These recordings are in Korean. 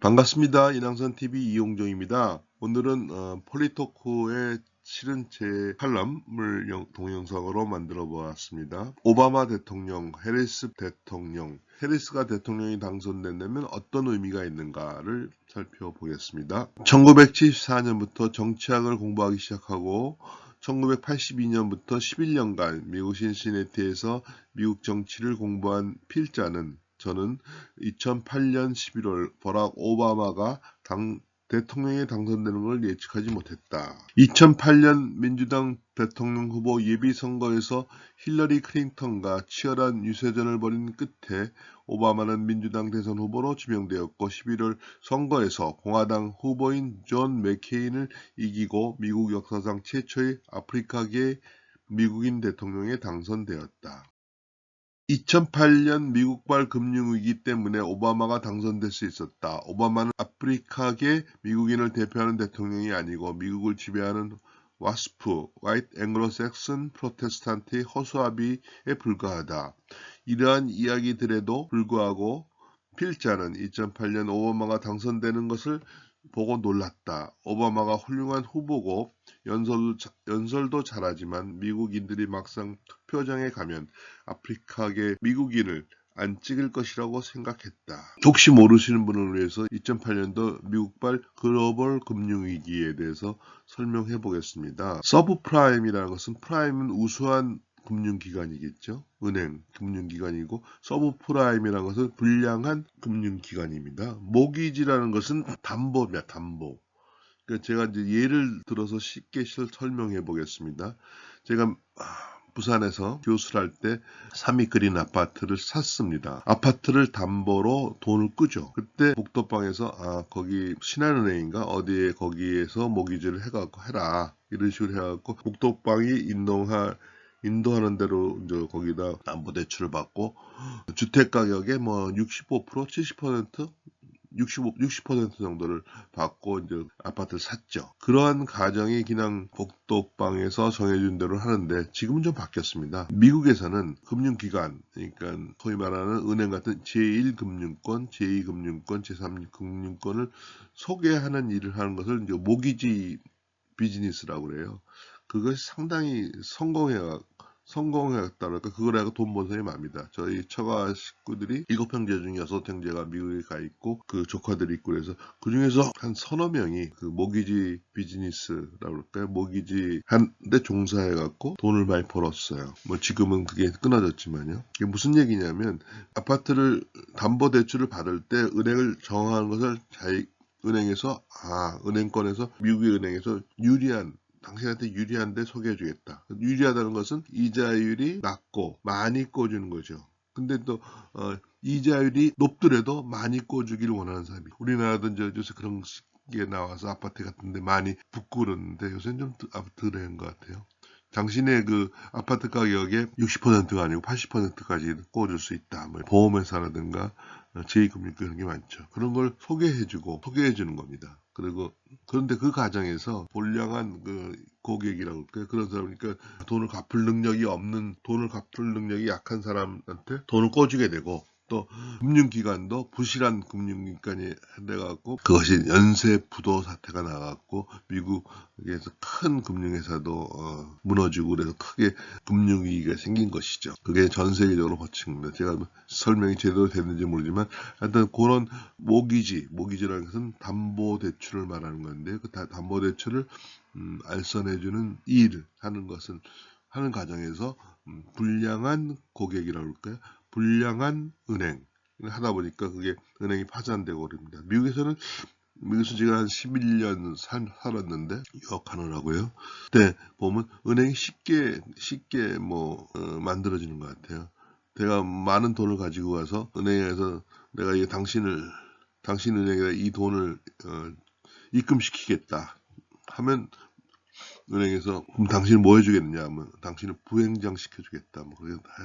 반갑습니다. 인왕산TV 이용정입니다. 오늘은 폴리토크에 실은 제 칼럼을 동영상으로 만들어 보았습니다. 오바마 대통령, 해리스 대통령, 해리스가 대통령이 당선된다면 어떤 의미가 있는가를 살펴보겠습니다. 1974년부터 정치학을 공부하기 시작하고 1982년부터 11년간 미국 신시내티에서 미국 정치를 공부한 필자는 저는 2008년 11월 버락 오바마가 대통령에 당선되는 걸 예측하지 못했다. 2008년 민주당 대통령 후보 예비선거에서 힐러리 클린턴과 치열한 유세전을 벌인 끝에 오바마는 민주당 대선 후보로 지명되었고 11월 선거에서 공화당 후보인 존 맥케인을 이기고 미국 역사상 최초의 아프리카계 미국인 대통령에 당선되었다. 2008년 미국발 금융위기 때문에 오바마가 당선될 수 있었다. 오바마는 아프리카계 미국인을 대표하는 대통령이 아니고 미국을 지배하는 와스프, White Anglo-Saxon 프로테스탄트의 허수아비에 불과하다. 이러한 이야기들에도 불구하고 필자는 2008년 오바마가 당선되는 것을 보고 놀랐다. 오바마가 훌륭한 후보고 연설도 잘하지만 미국인들이 막상 투표장에 가면 아프리카계 미국인을 안 찍을 것이라고 생각했다. 혹시 모르시는 분을 위해서 2008년도 미국발 글로벌 금융위기에 대해서 설명해 보겠습니다. 서브프라임이라는 것은 프라임은 우수한 금융기관이겠죠. 은행, 금융기관이고 서브프라임이라는 것은 불량한 금융기관입니다. 모기지라는 것은 담보입니다. 담보. 그러니까 제가 이제 예를 들어서 쉽게 설명해 보겠습니다. 제가 부산에서 교수를 할 때 삼이 그린 아파트를 샀습니다. 아파트를 담보로 돈을 끄죠. 그때 복도방에서 거기 신한은행인가 어디에 거기에서 모기지를 해갖고 해라 이런 식으로 해갖고 복도방이 인도하는 대로 이제 거기다 담보대출을 받고 주택 가격의 뭐 65%, 70%, 60% 정도를 받고 이제 아파트를 샀죠. 그러한 가정이 그냥 복도방에서 정해준 대로 하는데 지금은 좀 바뀌었습니다. 미국에서는 금융기관, 그러니까 소위 말하는 은행 같은 제1금융권, 제2금융권, 제3금융권을 소개하는 일을 하는 것을 이제 모기지 비즈니스라고 그래요. 그것이 상당히 성공했다니까 그걸 하고 돈 번 사람이 많습니다. 저희 처가 식구들이 7형제 중에 6형제가 미국에 가 있고 그 조카들이 있고 그래서 그 중에서 한 서너 명이 그 모기지 비즈니스라고 그럴까요? 모기지 한데 종사해 갖고 돈을 많이 벌었어요. 뭐 지금은 그게 끊어졌지만요. 이게 무슨 얘기냐면 아파트를 담보대출을 받을 때 은행을 정하는 것을 은행에서 은행권에서 미국의 은행에서 당신한테 유리한데 소개해주겠다. 유리하다는 것은 이자율이 낮고 많이 꿔주는 거죠. 근데 또 이자율이 높더라도 많이 꿔주기를 원하는 사람이. 우리나라도 이제 요새 그런 게 나와서 아파트 같은데 많이 붙고 그러는데 요새는 좀 덜한 것 같아요. 당신의 그 아파트 가격의 60%가 아니고 80%까지 꿔줄 수 있다. 뭐 보험회사라든가 제2금융권 그런 게 많죠. 그런 걸 소개해주는 겁니다. 그런데 그 과정에서 불량한 그 고객이라고 할까요? 그런 사람이니까 돈을 갚을 능력이 약한 사람한테 돈을 꿔주게 되고 또 금융기관도 부실한 금융기관이 돼갖고 그것이 연쇄 부도 사태가 나갖고 미국에서 큰 금융회사도 무너지고 그래서 크게 금융위기가 생긴 것이죠. 그게 전 세계적으로 퍼진 겁니다. 제가 설명이 제대로 됐는지 모르지만 하여튼 그런 모기지라는 것은 담보대출을 말하는 건데 그 담보대출을 알선해주는 일을 하는 과정에서 불량한 고객이라고 할까요? 불량한 은행 하다 보니까 그게 은행이 파산되고 그럽니다. 미국에서 제가 한 11년 살았는데 유학하느라고요. 그때 보면 은행이 쉽게 만들어지는 것 같아요. 내가 많은 돈을 가지고 가서 은행에서 내가 당신 은행에다 이 돈을 입금시키겠다 하면 은행에서 그럼 당신은 뭐 해주겠느냐 하면 당신은 부행장 시켜주겠다.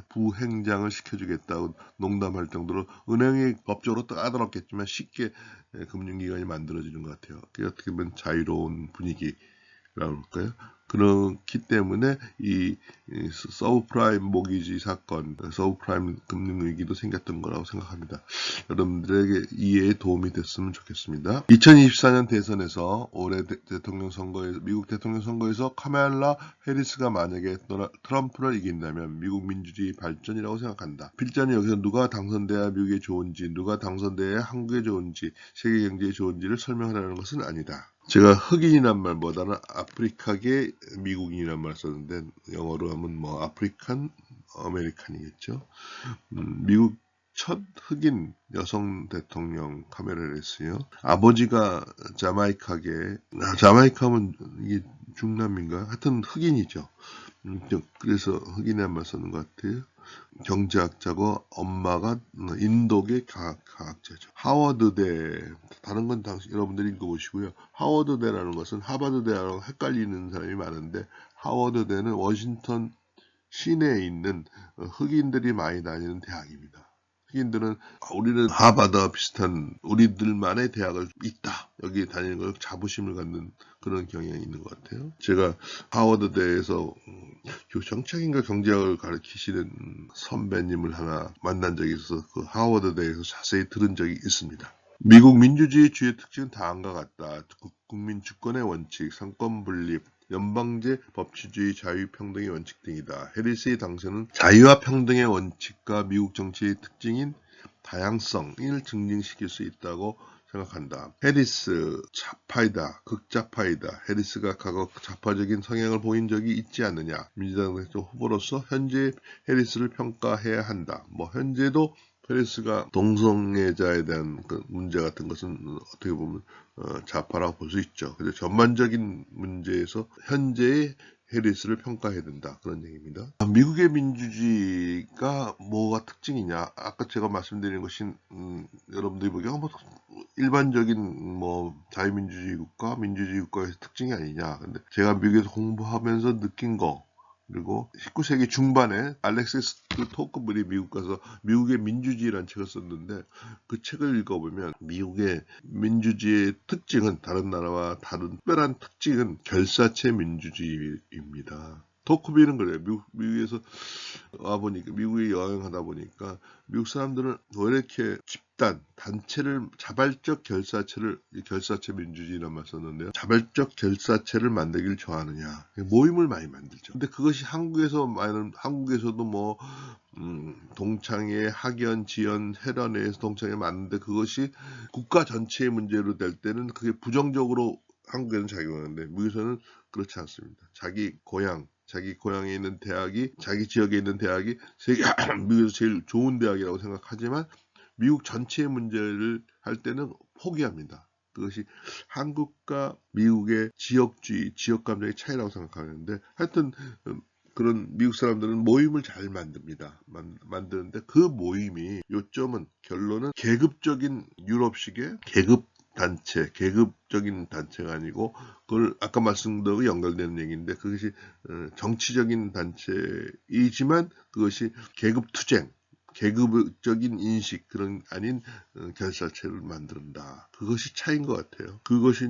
부행장을 시켜주겠다고 농담할 정도로 은행이 법적으로 까다롭겠지만 쉽게 금융기관이 만들어지는 것 같아요. 그게 어떻게 보면 자유로운 분위기라고 할까요? 그렇기 때문에 이 서브프라임 모기지 사건, 서브프라임 금융 위기도 생겼던 거라고 생각합니다. 여러분들에게 이해에 도움이 됐으면 좋겠습니다. 2024년 대선에서 올해 대통령 선거에서 미국 대통령 선거에서 카말라 해리스가 만약에 트럼프를 이긴다면 미국 민주주의 발전이라고 생각한다. 필자는 여기서 누가 당선돼야 미국에 좋은지, 누가 당선돼야 한국에 좋은지, 세계 경제에 좋은지를 설명하라는 것은 아니다. 제가 흑인이란 말보다는 아프리카계 미국인이란 말 썼는데 영어로 하면 뭐 아프리칸 아메리칸이겠죠. 미국 첫 흑인 여성 대통령 카멜라 해리스요. 아버지가 자마이카면 이게 중남인가? 하여튼 흑인이죠. 그래서 흑인이란 말 쓰는 것 같아요. 경제학자고 엄마가 인도계 과학자죠. 하워드대, 다른 건 여러분들이 읽어보시고요. 하워드대라는 것은 하버드대랑 헷갈리는 사람이 많은데 하워드대는 워싱턴 시내에 있는 흑인들이 많이 다니는 대학입니다. 흑인들은 우리는 하버드와 비슷한 우리들만의 대학을 있다. 여기 다니는 걸 자부심을 갖는 그런 경향이 있는 것 같아요. 제가 하워드대에서 정책인가 경제학을 가르치시는 선배님을 하나 만난 적이 있어서 그 하워드대에서 자세히 들은 적이 있습니다. 미국 민주주의 주요 특징은 다음과 같다. 국민 주권의 원칙, 상권 분립, 연방제, 법치주의, 자유평등의 원칙 등이다. 해리스의 당선은 자유와 평등의 원칙과 미국 정치의 특징인 다양성을 증진시킬 수 있다고 생각한다. 해리스 좌파이다. 극좌파이다. 해리스가 과거 좌파적인 성향을 보인 적이 있지 않느냐. 민주당 대표 후보로서 현재 해리스를 평가해야 한다. 현재도 해리스가 동성애자에 대한 그 문제 같은 것은 어떻게 보면 좌파라고 볼 수 있죠. 그래서 전반적인 문제에서 현재의 해리스를 평가해야 된다. 그런 얘기입니다. 미국의 민주주의가 뭐가 특징이냐? 아까 제가 말씀드린 것이 여러분들이 보기에 일반적인 자유민주주의 국가, 민주주의 국가의 특징이 아니냐. 근데 제가 미국에서 공부하면서 느낀 거, 그리고 19세기 중반에 알렉시스 토크블이 미국 가서 미국의 민주주의라는 책을 썼는데 그 책을 읽어보면 미국의 민주주의의 특징은 다른 나라와 다른 특별한 특징은 결사체 민주주의입니다. 토크빌은 그래요. 미국에서 와보니까, 미국에 여행하다 보니까, 미국 사람들은 왜 이렇게 단체를, 결사체 민주주의란 말 썼는데요. 자발적 결사체를 만들기를 좋아하느냐. 모임을 많이 만들죠. 근데 그것이 한국에서도 동창회, 학연, 지연, 회련회에서 동창회 많은데 그것이 국가 전체의 문제로 될 때는 그게 부정적으로 한국에는 작용하는데 미국에서는 그렇지 않습니다. 자기 고향에 있는 대학이, 자기 지역에 있는 대학이 미국에서 제일 좋은 대학이라고 생각하지만 미국 전체의 문제를 할 때는 포기합니다. 그것이 한국과 미국의 지역주의, 지역감정의 차이라고 생각하는데 하여튼 그런 미국 사람들은 모임을 잘 만듭니다. 만드는데 그 모임이 요점은 결론은 계급적인 유럽식의 계급적인 단체가 아니고 그걸 아까 말씀드린 연결되는 얘기인데 그것이 정치적인 단체이지만 그것이 계급투쟁, 계급적인 인식 그런 아닌 결사체를 만든다. 그것이 차이인 것 같아요. 그것이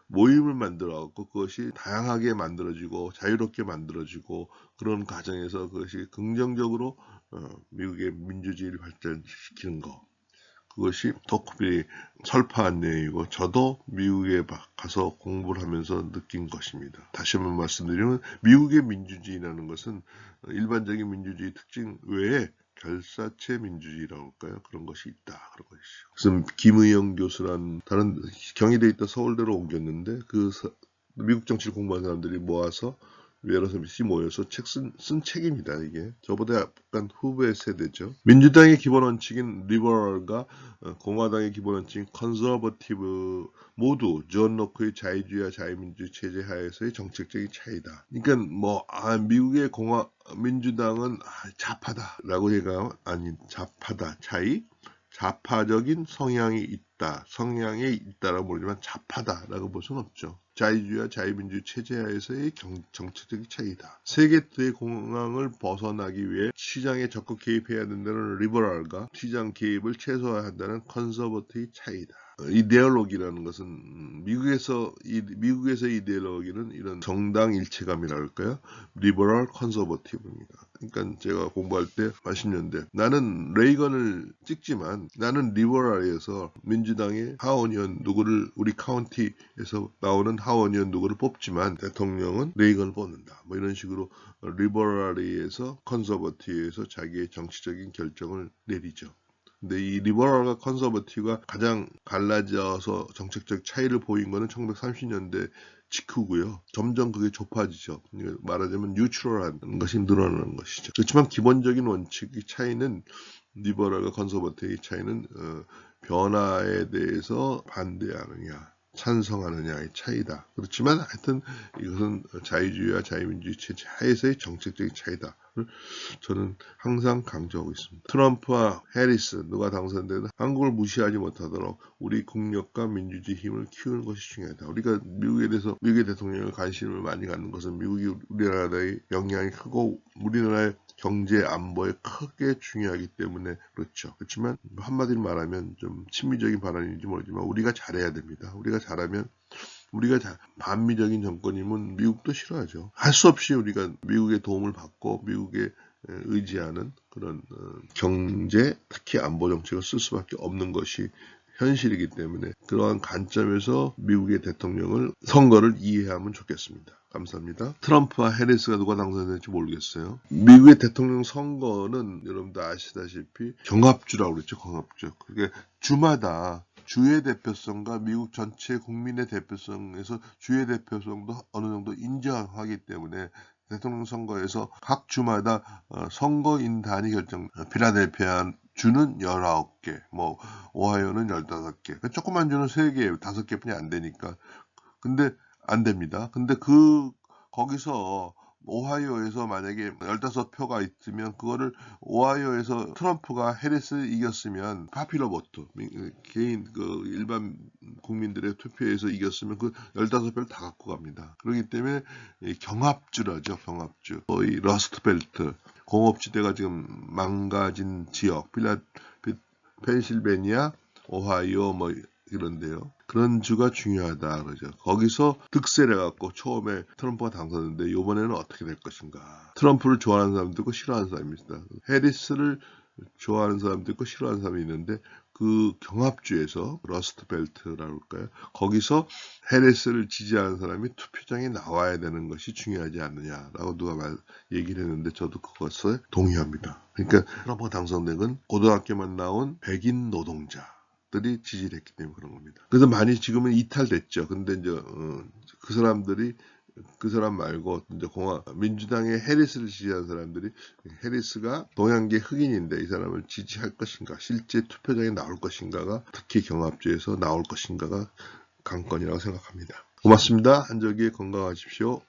모임을 만들어갖고 그것이 다양하게 만들어지고 자유롭게 만들어지고 그런 과정에서 그것이 긍정적으로 미국의 민주주의를 발전시키는 것. 그것이 토크빌이 설파한 내용이고 저도 미국에 가서 공부를 하면서 느낀 것입니다. 다시 한번 말씀드리면 미국의 민주주의라는 것은 일반적인 민주주의 특징 외에 결사체 민주주의라고 할까요? 그런 것이 있다. 그런 것이죠. 그래서 김의영 교수란 다른 경희대에 있다 서울대로 옮겼는데 미국 정치를 공부한 사람들이 모아서 여러 사람이 모여서 쓴 책입니다. 이게 저보다 약간 후배 세대죠. 민주당의 기본 원칙인 리버럴과 공화당의 기본 원칙인 컨서버티브 모두 존 로크의 자유주의와 자유민주주의 체제 하에서의 정책적인 차이다. 그러니까 미국의 민주당은 좌파다라고 얘기하면 아니 좌파다 차이. 좌파적인 성향이 있다라고 모르지만 좌파다라고 볼 수는 없죠. 자유주의와 자유민주 체제하에서의 정책적인 차이다. 세계 대공황을 벗어나기 위해 시장에 적극 개입해야 된다는 리버럴과 시장 개입을 최소화한다는 컨서버티브의 차이다. 이데올로기라는 것은 미국에서 이데올로기는 이런 정당 일체감이라 할까요? 리버럴 컨서버티브입니다. 그러니까 제가 공부할 때 80년대 나는 레이건을 찍지만 나는 리버럴에서 민주당의 하원의원 누구를 우리 카운티에서 나오는 하원의원 누구를 뽑지만 대통령은 레이건을 뽑는다. 뭐 이런 식으로 리버럴에서 컨서버티브에서 자기의 정치적인 결정을 내리죠. 근데 이 리버럴과 컨서버티브가 가장 갈라져서 정책적 차이를 보인 거는 1930년대 직후고요. 점점 그게 좁아지죠. 말하자면 뉴트럴한 것이 늘어나는 것이죠. 그렇지만 기본적인 원칙의 차이는 리버럴과 컨서버티브의 차이는 변화에 대해서 반대하느냐 찬성하느냐의 차이다. 그렇지만 하여튼 이것은 자유주의와 자유민주주의 체제 하에서의 정책적인 차이다. 저는 항상 강조하고 있습니다. 트럼프와 해리스 누가 당선되든 한국을 무시하지 못하도록 우리 국력과 민주주의 힘을 키우는 것이 중요하다. 우리가 미국에 대해서 미국의 대통령을 관심을 많이 갖는 것은 미국이 우리나라의 영향이 크고 우리나라의 경제 안보에 크게 중요하기 때문에 그렇죠. 그렇지만 한마디로 말하면 좀 친미적인 발언인지 모르지만 우리가 잘해야 됩니다. 우리가 잘하면 우리가 반미적인 정권이면 미국도 싫어하죠. 할 수 없이 우리가 미국의 도움을 받고 미국에 의지하는 그런 경제, 특히 안보 정책을 쓸 수밖에 없는 것이 현실이기 때문에 그러한 관점에서 미국의 대통령을 선거를 이해하면 좋겠습니다. 감사합니다. 트럼프와 해리스가 누가 당선될지 모르겠어요. 미국의 대통령 선거는 여러분도 아시다시피 경합주라고 그랬죠. 경합주. 그게 주마다 주의 대표성과 미국 전체 국민의 대표성에서 주의 대표성도 어느 정도 인정하기 때문에 대통령 선거에서 각 주마다 선거인단이 결정, 필라델피아 주는 19개, 뭐 오하이오는 15개, 조그만 주는 3개, 5개뿐이 안 되니까. 근데 안 됩니다. 근데 거기서 오하이오에서 만약에 15표가 있으면 그거를 오하이오에서 트럼프가 해리스 이겼으면 파퓰러 보트 개인 일반 국민들의 투표에서 이겼으면 그 15표를 다 갖고 갑니다. 그렇기 때문에 경합주라죠. 경합주. 이 러스트벨트 공업지대가 지금 망가진 지역 펜실베니아, 오하이오 뭐 이런데요. 그런 주가 중요하다 그러죠. 거기서 득세를 해갖고 처음에 트럼프가 당선했는데 이번에는 어떻게 될 것인가. 트럼프를 좋아하는 사람도 있고 싫어하는 사람이 있다. 해리스를 좋아하는 사람도 있고 싫어하는 사람이 있는데 그 경합주에서 러스트벨트라고 할까요? 거기서 해리스를 지지하는 사람이 투표장에 나와야 되는 것이 중요하지 않느냐라고 누가 얘기를 했는데 저도 그것에 동의합니다. 그러니까 트럼프가 당선된 건 고등학교만 나온 백인 노동자 들이 지지를 했기 때문에 그런 겁니다. 그래서 많이 지금은 이탈됐죠. 근데 이제 그 사람들이 그 사람 말고 이제 민주당의 해리스를 지지하는 사람들이 해리스가 동양계 흑인인데 이 사람을 지지할 것인가, 실제 투표장에 나올 것인가가 특히 경합주에서 나올 것인가가 관건이라고 생각합니다. 고맙습니다. 한적이 건강하십시오.